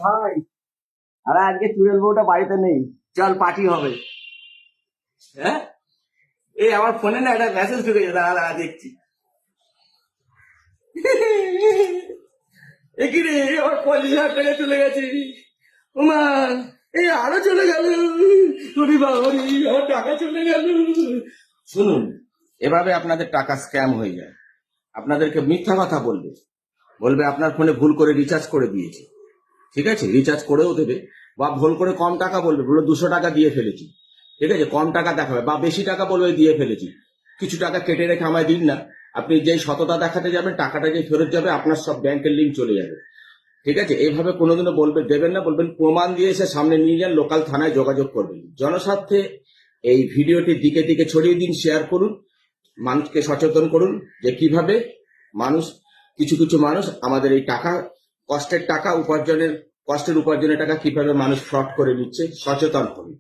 ভাই, আরে আজকে চুড়েল বউটা বাড়িতে নেই, চল পার্টি হবে। হ্যাঁ, এই আমার ফোনে না একটা মেসেজ ঢুকেছে, দাঁড়া দেখছি। এ কি রে, আমার 50,000 টাকা চলে গেছে। ওমা, এই আরো চলে গেল। ওরে বাবারে, আমার টাকা চলে গেল। শুনুন, এভাবে আপনাদের টাকা স্ক্যাম হয়ে যায়। আপনাদেরকে মিথ্যা কথা বলবে, বলবে আপনার ফোনে ভুল করে রিচার্জ করে দিয়েছে। ঠিক আছে, রিচার্জ করেও দেবে, বা ভুল করে কম টাকা বলবে, বলে 200 টাকা দিয়ে ফেলেছি। ঠিক আছে, কম টাকা দেখাবে, বা বেশি টাকা বলবে দিয়ে ফেলেছি, কিছু টাকা কেটে রেখে আমায় দিন না। আপনি যেই সততা দেখাতে যাবেন, টাকাটা যে ফেরত যাবে, আপনার সব ব্যাংকের লিঙ্ক চলে যাবে। ঠিক আছে, এইভাবে কোনোদিনও বলবে দেবেন না, বলবেন প্রমাণ দিয়ে এসে সামনে নিয়ে যান, লোকাল থানায় যোগাযোগ করবেন। জনস্বার্থে এই ভিডিওটি দিকে দিকে ছড়িয়ে দিন, শেয়ার করুন, মানুষকে সচেতন করুন যে কিভাবে মানুষ, কিছু কিছু মানুষ আমাদের এই টাকা, কষ্টের টাকা উপার্জনের, কষ্টের উপার্জনের টাকা কিভাবে মানুষ ফ্রড করে নিচ্ছে। সচেতন করুন।